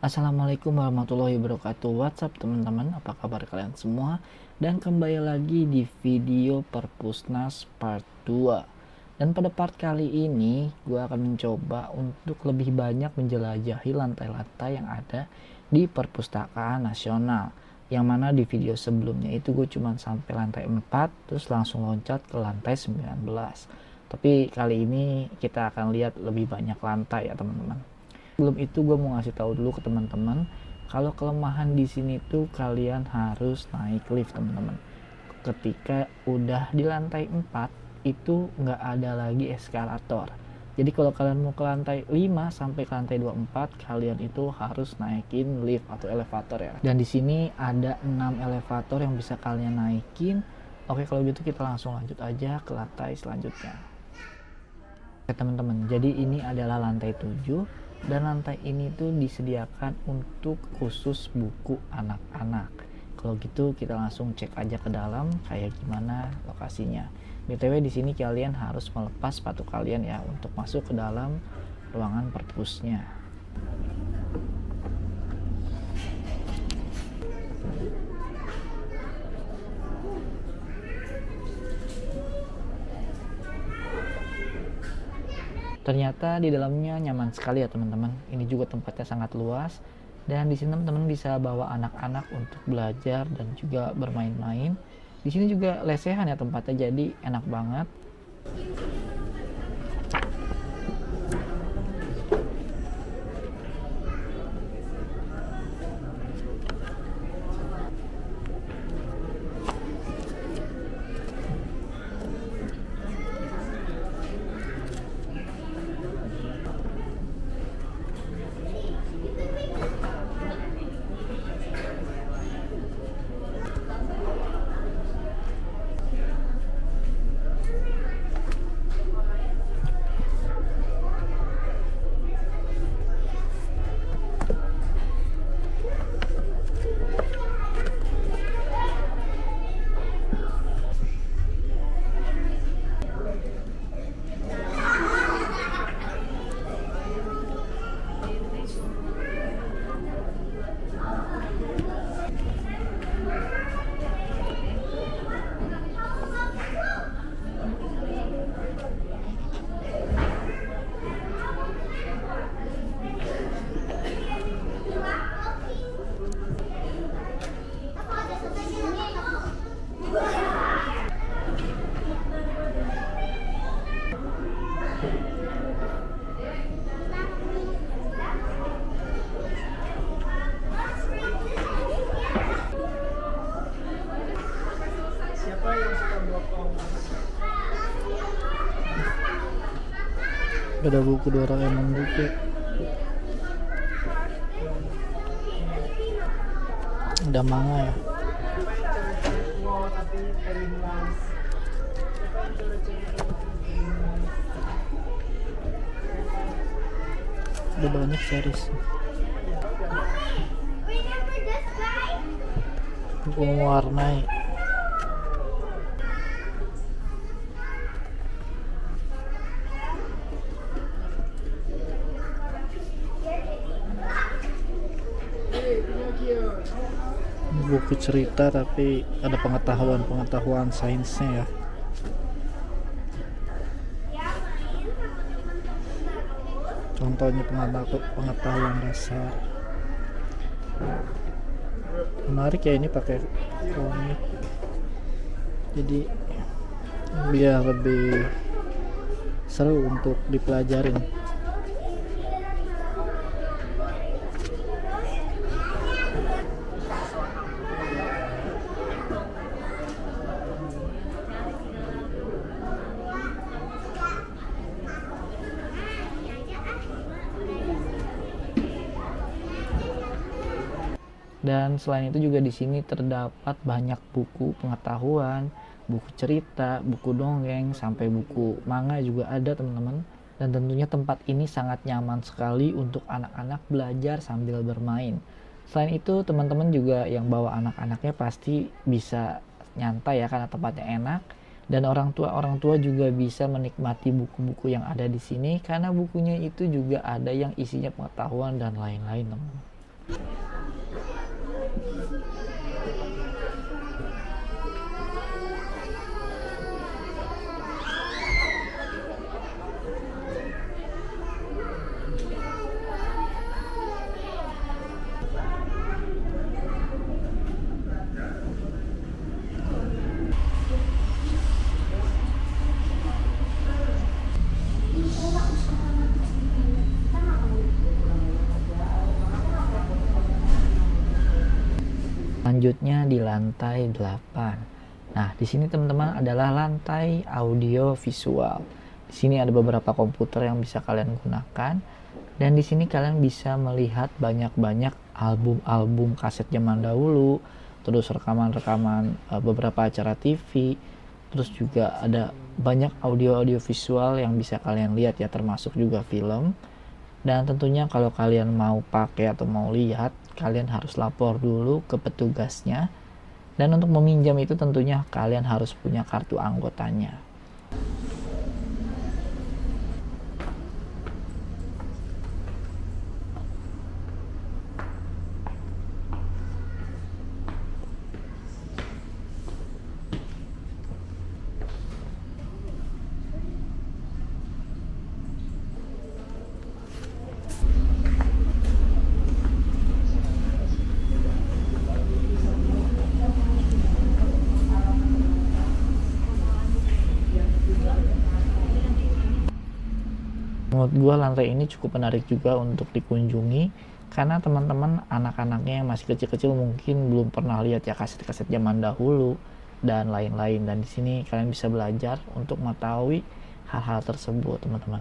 Assalamualaikum warahmatullahi wabarakatuh. WhatsApp teman-teman, apa kabar kalian semua? Dan kembali lagi di video Perpusnas part 2. Dan pada part kali ini gue akan mencoba untuk lebih banyak menjelajahi lantai-lantai yang ada di Perpustakaan Nasional. Yang mana di video sebelumnya itu gue cuma sampai lantai 4 terus langsung loncat ke lantai 19. Tapi kali ini kita akan lihat lebih banyak lantai ya teman-teman. Sebelum itu gue mau ngasih tahu dulu ke teman-teman kalau kelemahan di sini tuh kalian harus naik lift teman-teman. Ketika udah di lantai 4 itu nggak ada lagi eskalator. Jadi kalau kalian mau ke lantai 5 sampai ke lantai 24 kalian itu harus naikin lift atau elevator ya. Dan di sini ada 6 elevator yang bisa kalian naikin. Oke, kalau gitu kita langsung lanjut aja ke lantai selanjutnya. Oke teman-teman, jadi ini adalah lantai 7. Dan lantai ini tuh disediakan untuk khusus buku anak-anak. Kalau gitu kita langsung cek aja ke dalam kayak gimana lokasinya. BTW di sini kalian harus melepas sepatu kalian ya untuk masuk ke dalam ruangan perpusnya. Ternyata di dalamnya nyaman sekali ya teman-teman. Ini juga tempatnya sangat luas dan di sini teman-teman bisa bawa anak-anak untuk belajar dan juga bermain-main. Di sini juga lesehan ya tempatnya, jadi enak banget. Ada buku Doraemon buku. Ada manga ya. Ada banyak series. Buku mewarnai. Buku cerita tapi ada pengetahuan sainsnya ya. Contohnya pengetahuan dasar. Menarik ya, ini pakai komik. Jadi biar lebih seru untuk dipelajarin. Dan selain itu juga di sini terdapat banyak buku pengetahuan, buku cerita, buku dongeng, sampai buku manga juga ada teman-teman. Dan tentunya tempat ini sangat nyaman sekali untuk anak-anak belajar sambil bermain. Selain itu teman-teman juga yang bawa anak-anaknya pasti bisa nyantai ya karena tempatnya enak. Dan orang tua juga bisa menikmati buku-buku yang ada di sini karena bukunya itu juga ada yang isinya pengetahuan dan lain-lain teman-teman. Selanjutnya di lantai 8. Nah, di sini teman-teman adalah lantai audio visual. Di sini ada beberapa komputer yang bisa kalian gunakan, dan di sini kalian bisa melihat banyak-banyak album-album kaset zaman dahulu, terus rekaman-rekaman beberapa acara TV, terus juga ada banyak audio-audio visual yang bisa kalian lihat ya, termasuk juga film. Dan tentunya kalau kalian mau pakai atau mau lihat, kalian harus lapor dulu ke petugasnya. Dan untuk meminjam itu tentunya kalian harus punya kartu anggotanya. Menurut gue lantai ini cukup menarik juga untuk dikunjungi, karena teman-teman anak-anaknya yang masih kecil-kecil mungkin belum pernah lihat ya kaset-kaset zaman dahulu dan lain-lain. Dan di sini kalian bisa belajar untuk mengetahui hal-hal tersebut, teman-teman.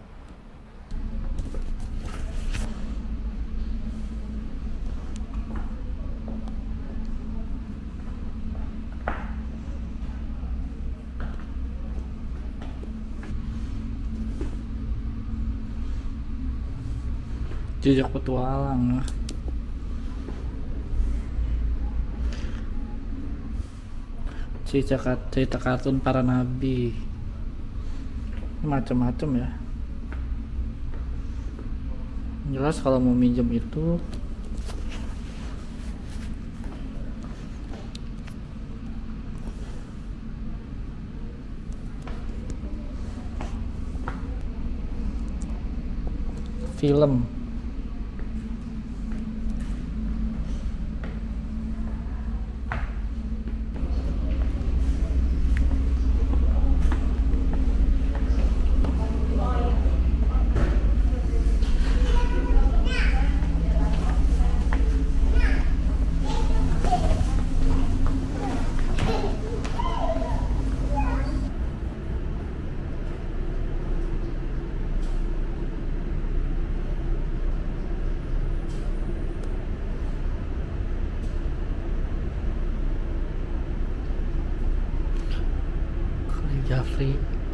Jejak petualang. Cerita kartun para nabi, macam-macam ya. Jelas kalau mau minjem itu film.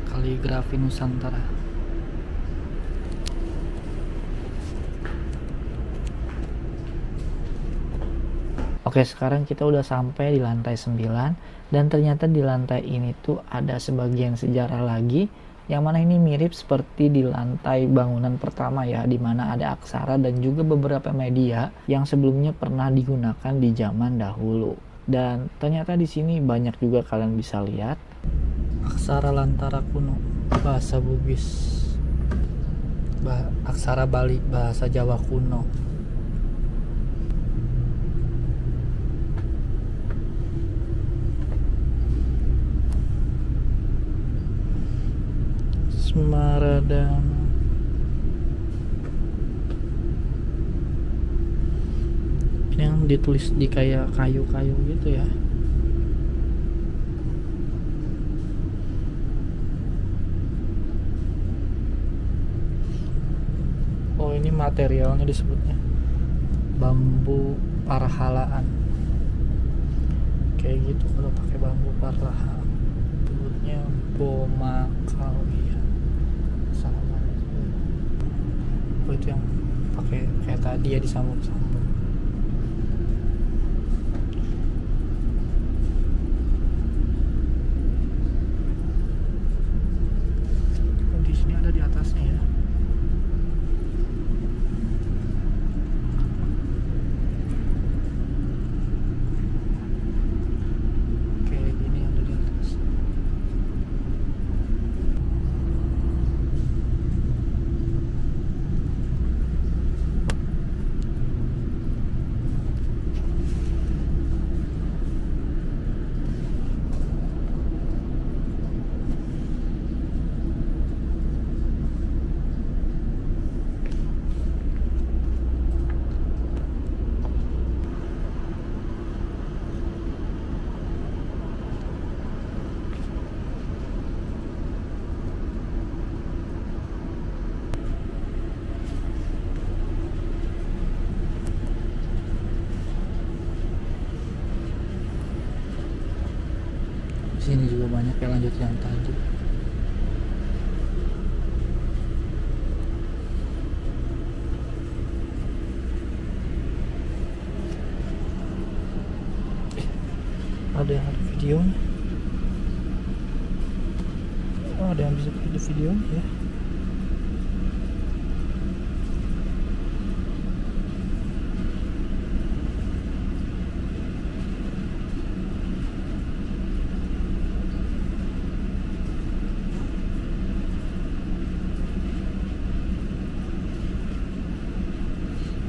Kaligrafi Nusantara. Oke, sekarang kita udah sampai di lantai 9, dan ternyata di lantai ini tuh ada sebagian sejarah lagi, yang mana ini mirip seperti di lantai bangunan pertama ya, di mana ada aksara dan juga beberapa media yang sebelumnya pernah digunakan di zaman dahulu. Dan ternyata di sini banyak juga kalian bisa lihat aksara Lantara kuno, bahasa Bugis, aksara Bali, bahasa Jawa kuno. Semaradana. Ini yang ditulis di kayak kayu-kayu gitu ya. Oh, ini materialnya disebutnya bambu parhalaan. Kayak gitu kalau pakai bambu parhalaan. Disebutnya bomakawia. Sama. Oh, itu yang pakai kayak tadi ya, disambung-sambung. Oh, di sini ada di atasnya ya. banyak ya, lanjut yang tadi. Ada yang ada videonya. Oh, ada yang bisa video ya.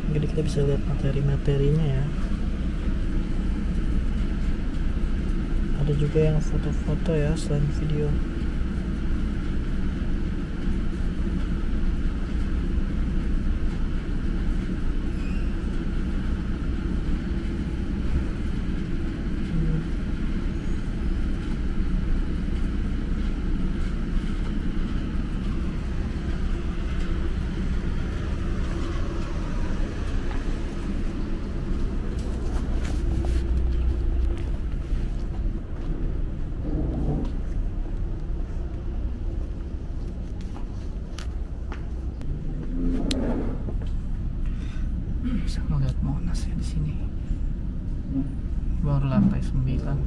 Jadi kita bisa lihat materi-materinya ya. Ada juga yang foto-foto ya selain video. Bisa ngeliat Monas ya di sini. Baru lantai 9.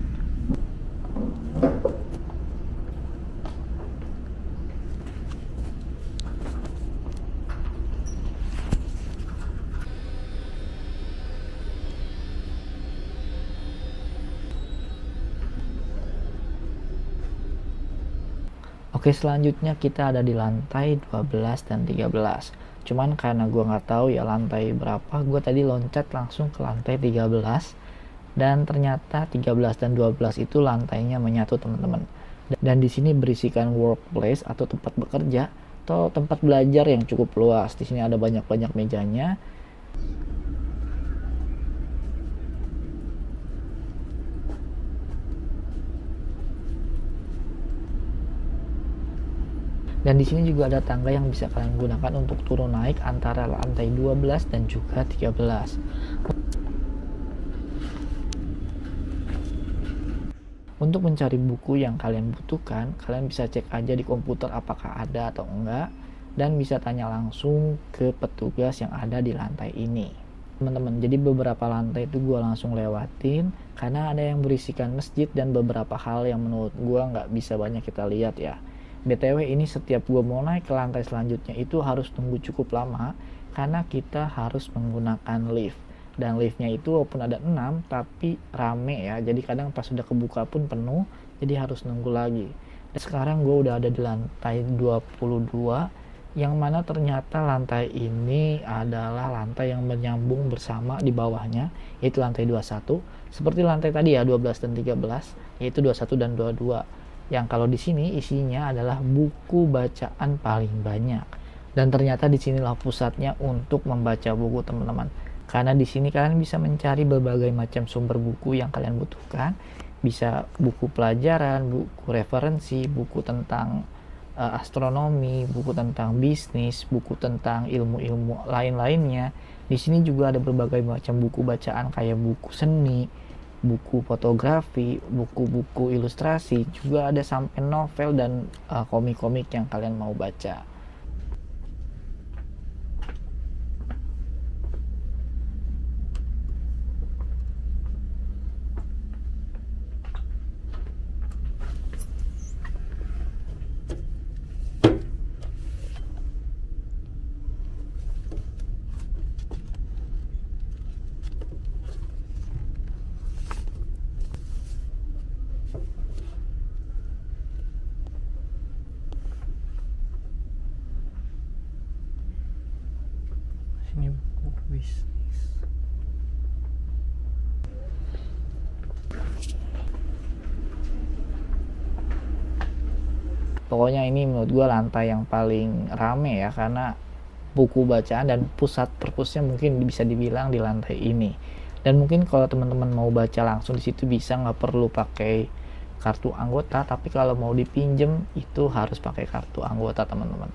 Oke, selanjutnya kita ada di lantai 12 dan 13. Cuman karena gue nggak tahu ya lantai berapa, gue tadi loncat langsung ke lantai 13. Dan ternyata 13 dan 12 itu lantainya menyatu, teman-teman. Dan di sini berisikan workplace atau tempat bekerja atau tempat belajar yang cukup luas. Di sini ada banyak-banyak mejanya. Dan di sini juga ada tangga yang bisa kalian gunakan untuk turun naik antara lantai 12 dan juga 13. Untuk mencari buku yang kalian butuhkan, kalian bisa cek aja di komputer apakah ada atau enggak, dan bisa tanya langsung ke petugas yang ada di lantai ini. Teman-teman, jadi beberapa lantai itu gue langsung lewatin karena ada yang berisikan masjid dan beberapa hal yang menurut gue nggak bisa banyak kita lihat ya. BTW ini setiap gue mau naik ke lantai selanjutnya itu harus tunggu cukup lama karena kita harus menggunakan lift. Dan liftnya itu walaupun ada 6 tapi rame ya, jadi kadang pas sudah kebuka pun penuh, jadi harus nunggu lagi. Dan sekarang gue udah ada di lantai 22, yang mana ternyata lantai ini adalah lantai yang menyambung bersama di bawahnya, yaitu lantai 21. Seperti lantai tadi ya, 12 dan 13, yaitu 21 dan 22. Yang kalau di sini isinya adalah buku bacaan paling banyak. Dan ternyata di sinilah pusatnya untuk membaca buku, teman-teman. Karena di sini kalian bisa mencari berbagai macam sumber buku yang kalian butuhkan. Bisa buku pelajaran, buku referensi, buku tentang astronomi, buku tentang bisnis, buku tentang ilmu-ilmu lain-lainnya. Di sini juga ada berbagai macam buku bacaan kayak buku seni, buku fotografi, buku-buku ilustrasi, juga ada sampai novel dan komik-komik yang kalian mau baca. Ini buku bisnis. Pokoknya ini menurut gue lantai yang paling rame ya, karena buku bacaan dan pusat perpusnya mungkin bisa dibilang di lantai ini. Dan mungkin kalau teman-teman mau baca langsung di situ bisa, nggak perlu pakai kartu anggota, tapi kalau mau dipinjem itu harus pakai kartu anggota, teman-teman.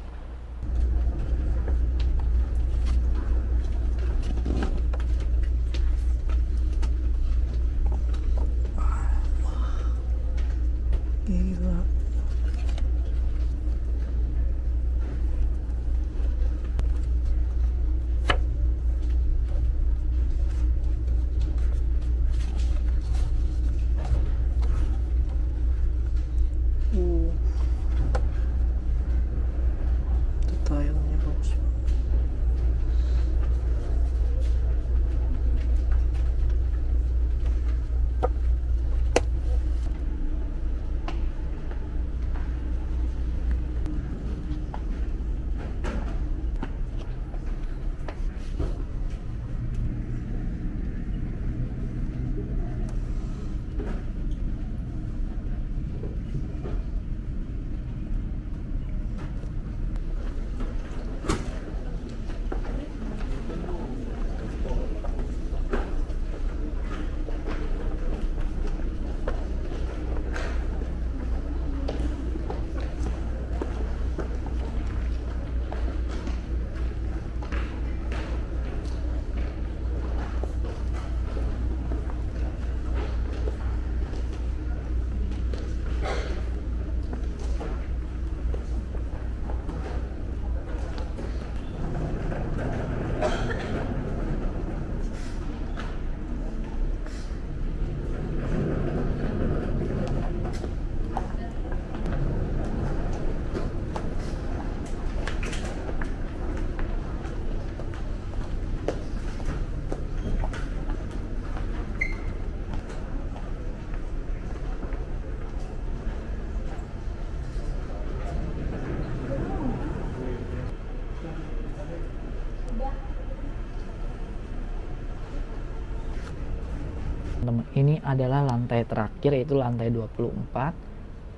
teman-teman. Ini adalah lantai terakhir, yaitu lantai 24.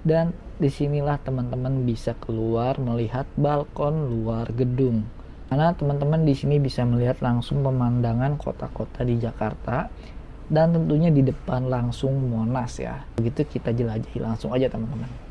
Dan disinilah teman-teman bisa keluar melihat balkon luar gedung. Karena teman-teman di sini bisa melihat langsung pemandangan kota-kota di Jakarta. Dan tentunya di depan langsung Monas ya. Begitu kita jelajahi langsung aja teman-teman.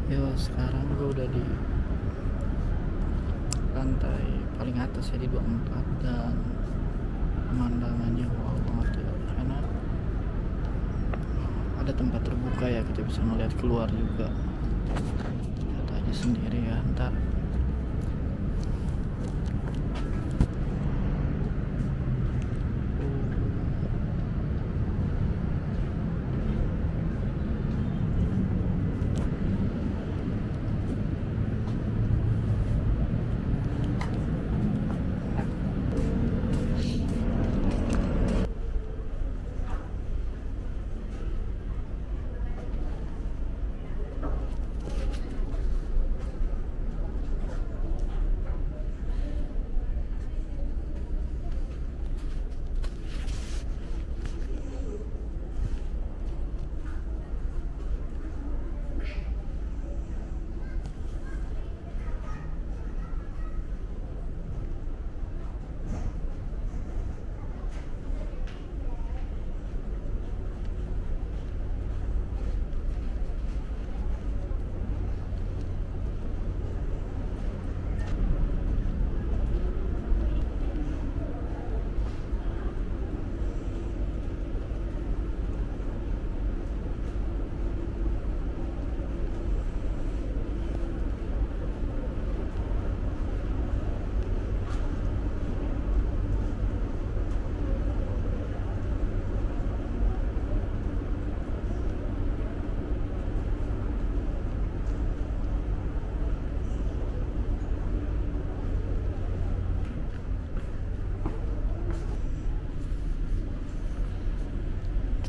Yo, sekarang gue udah di lantai paling atas ya, di 24, dan pemandangannya wow banget ya, karena ada tempat terbuka ya, kita bisa melihat keluar juga. Lihat aja sendiri ya ntar.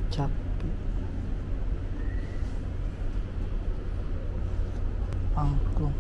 Capek. Angklung.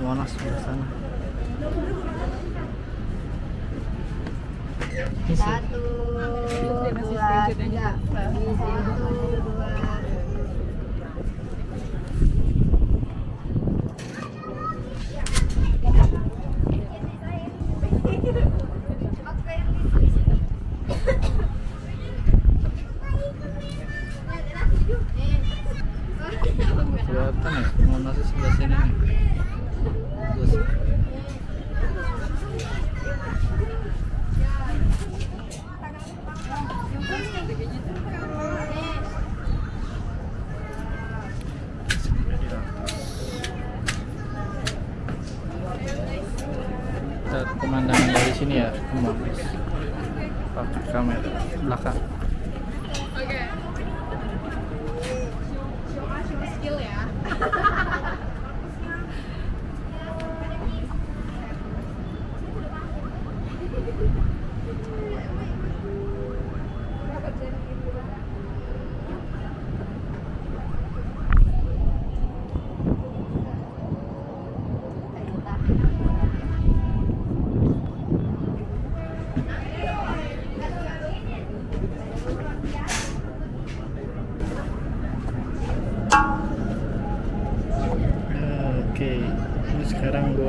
Monas di sana. Satu, dua, tiga. Satu, dua. Kelihatan ya, Monas sebelah sini nih. Lihat pemandangan dari sini ya, Monas. Pakai kamera belakang.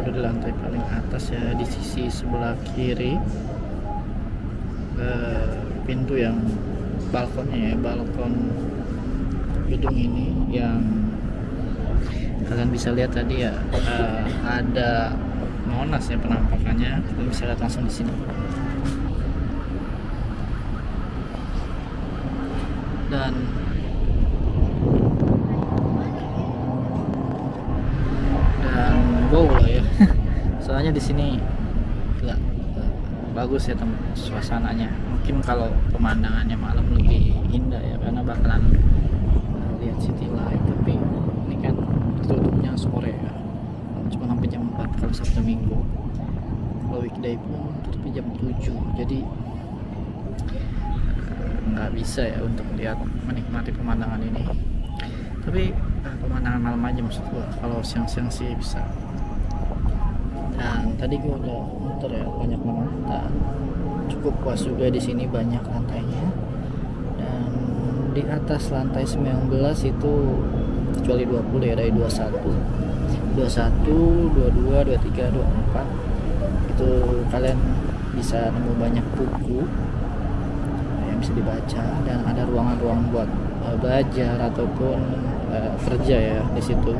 udah di lantai paling atas ya, di sisi sebelah kiri pintu yang balkonnya ya, balkon gedung ini yang kalian bisa lihat tadi ya, ada Monas ya penampakannya. Kalian bisa lihat langsung di sini. Dan wow lah ya. Soalnya di sini gila, bagus ya teman, suasananya. Mungkin kalau pemandangannya malam lebih indah ya, karena bakalan lihat city light. Tapi ini kan tutupnya sore ya, cuma sampai jam 4 kalau Sabtu Minggu. Kalau weekday pun tutupnya jam 7, jadi nggak bisa ya untuk lihat menikmati pemandangan ini. Tapi pemandangan malam aja maksud gua, kalau siang-siang sih bisa. Dan tadi gue udah muter ya, banyak banget, dan cukup puas juga. Di sini banyak lantainya, dan di atas lantai 19 itu kecuali 20 ya, dari 21, 22, 23, 24 itu kalian bisa nemu banyak buku yang bisa dibaca, dan ada ruangan-ruangan buat belajar ataupun kerja ya di situ.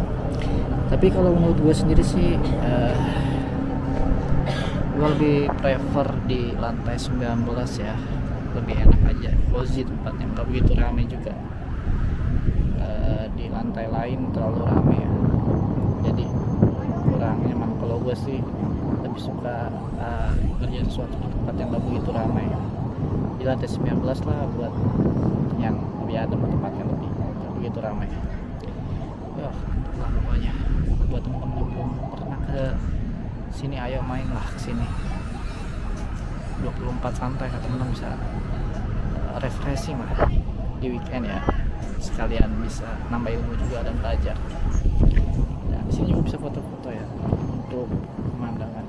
Tapi kalau menurut gue sendiri sih gue lebih prefer di lantai 19 ya, lebih enak aja, cozy tempatnya, nggak begitu ramai juga. Di lantai lain terlalu ramai ya, jadi kurang nyaman. Kalau gue sih lebih suka kerja sesuatu di tempat yang nggak begitu ramai. Di lantai 19 lah buat yang lebih adem, tempatnya lebih nggak begitu ramai ya. Lah pokoknya buat teman-teman yang belum pernah ke sini, ayo main lah ke sini. 24 santai, teman-teman bisa refreshing lah di weekend ya, sekalian bisa nambah ilmu juga dan belajar. Nah, di sini juga bisa foto-foto ya untuk pemandangan.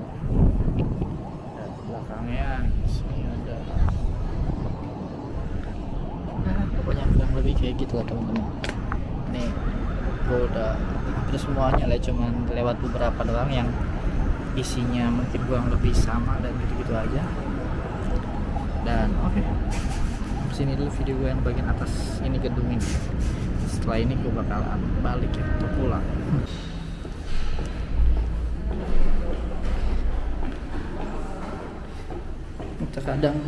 Dan belakangnya sini ada, nah, pokoknya kurang lebih kayak gitu lah teman-teman. Nih gue udah hampir semuanya lah, cuman lewat beberapa doang yang isinya mungkin kurang lebih sama dan gitu-gitu aja. Dan oke, sini dulu video gue yang bagian atas ini, gedung ini. Setelah ini gue bakalan balik ya, atau pulang. Terkadang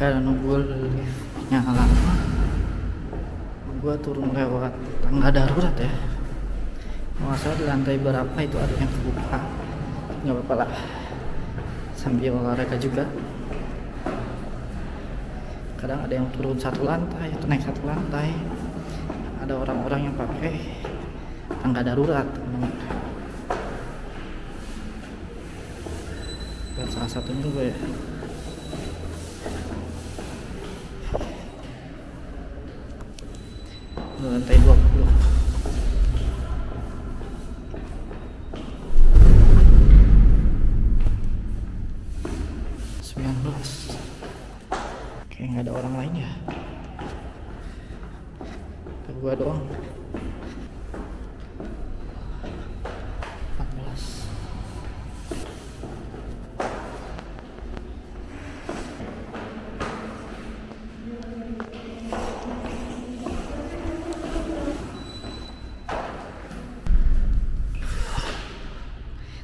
karena nunggu liftnya lama, gua turun lewat tangga darurat ya. Masa di lantai berapa itu ada yang kebuka, nggak apa-apa lah, sambil olahraga juga. Kadang ada yang turun satu lantai atau naik satu lantai, ada orang-orang yang pakai tangga darurat. Dan salah satunya gue ya. Lantai 20. Kayak nggak ada orang lain ya, gua doang. 14.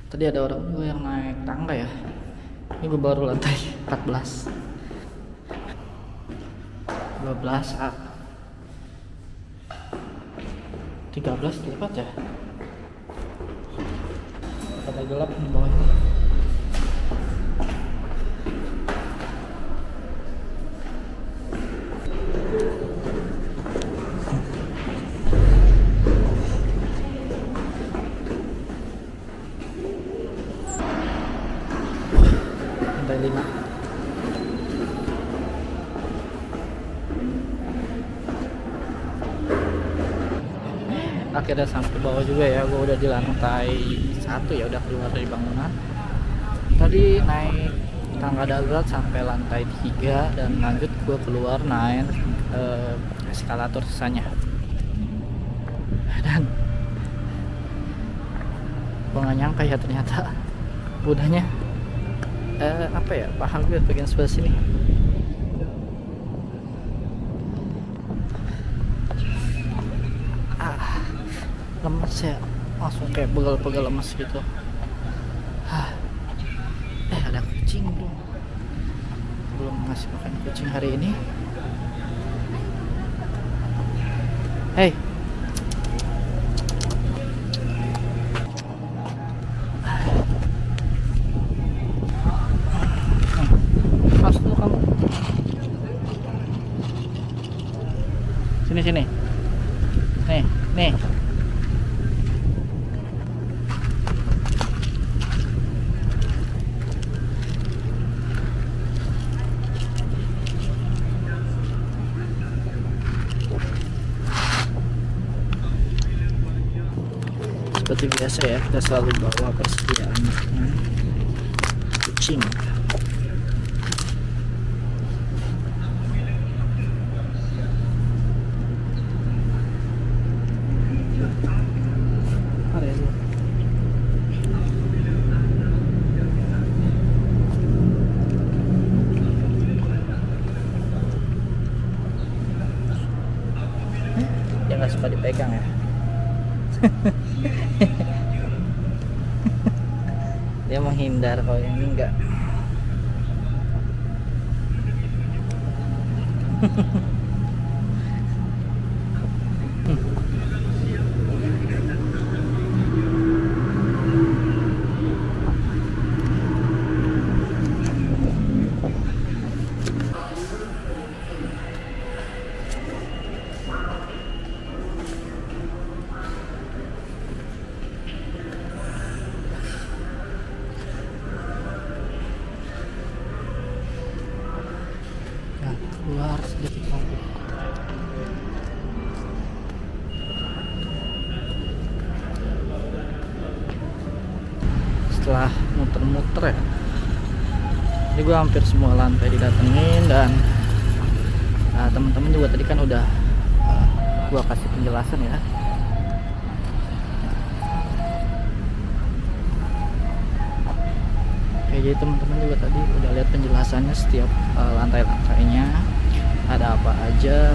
Tadi ada orang juga yang naik tangga ya. Ini gue baru lantai 14. 12 A 13 tepat ya. Pada gelap di bawah ini. Lantai 5. Akhirnya sampai bawah juga ya. Gue udah di lantai 1 ya, udah keluar dari bangunan. Tadi naik tangga darurat sampai lantai 3 dan lanjut gue keluar naik eskalator sisanya. Dan gue gak nyangka ya ternyata udahnya apa ya, paha gue bagian sebelah sini lemes ya, langsung kayak pegal-pegal lemes gitu. Ada kucing bro, belum ngasih makan kucing hari ini. Hey, masuk dulu kamu. Sini sini. Nih. Seperti biasa ya, kita selalu bawa persediaan kucing. Dia nggak suka dipegang ya. Dia menghindar, kalau ini enggak. Keluar sedikit lagi. Setelah muter-muter ya, ini gue hampir semua lantai didatengin. Dan teman-teman juga tadi kan udah gue kasih penjelasan ya. Jadi teman-teman juga tadi udah lihat penjelasannya setiap lantai-lantainya ada apa aja.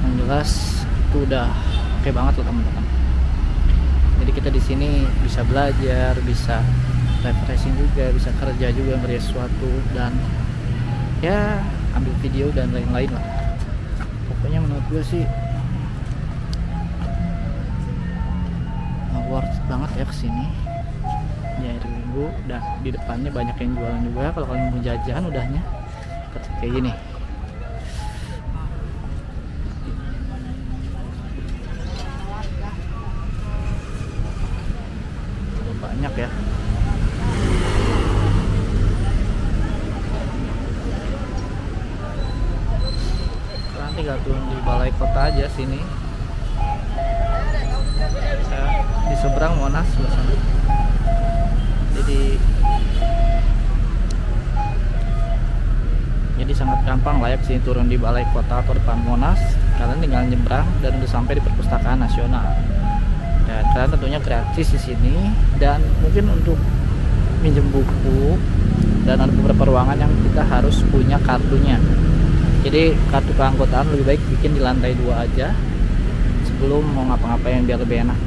Yang jelas itu udah oke banget loh teman-teman. Jadi kita di sini bisa belajar, bisa refreshing juga, bisa kerja juga, ngerjain sesuatu, dan ya ambil video dan lain-lain lah. Pokoknya menurut gue sih worth it banget ya kesini. Ya hari Minggu, dan di depannya banyak yang jualan juga. Kalau kalian mau jajan udahnya kayak gini. Banyak ya. Kalian tinggal turun di balai kota aja sini. Di seberang Monas sebelah sana. Jadi sangat gampang lah ya kesini, turun di balai kota atau depan Monas. Kalian tinggal nyebrang dan udah sampai di Perpustakaan Nasional. Dan kalian tentunya gratis di sini, dan mungkin untuk minjem buku, dan ada beberapa ruangan yang kita harus punya kartunya. Jadi kartu keanggotaan lebih baik bikin di lantai 2 aja sebelum mau ngapa-ngapain biar lebih enak.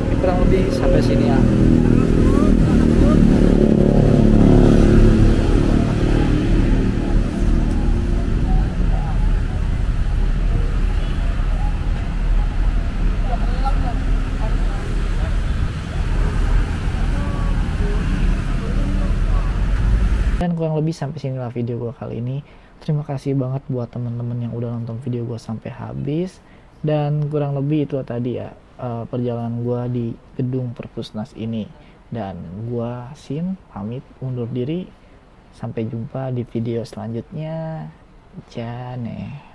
Oke, kurang lebih sampai sini ya. Dan kurang lebih sampai sinilah video gue kali ini. Terima kasih banget buat teman-teman yang udah nonton video gue sampai habis. Dan kurang lebih itu tadi ya perjalanan gue di gedung Perpusnas ini. Dan gue Sin pamit undur diri. Sampai jumpa di video selanjutnya. Jane.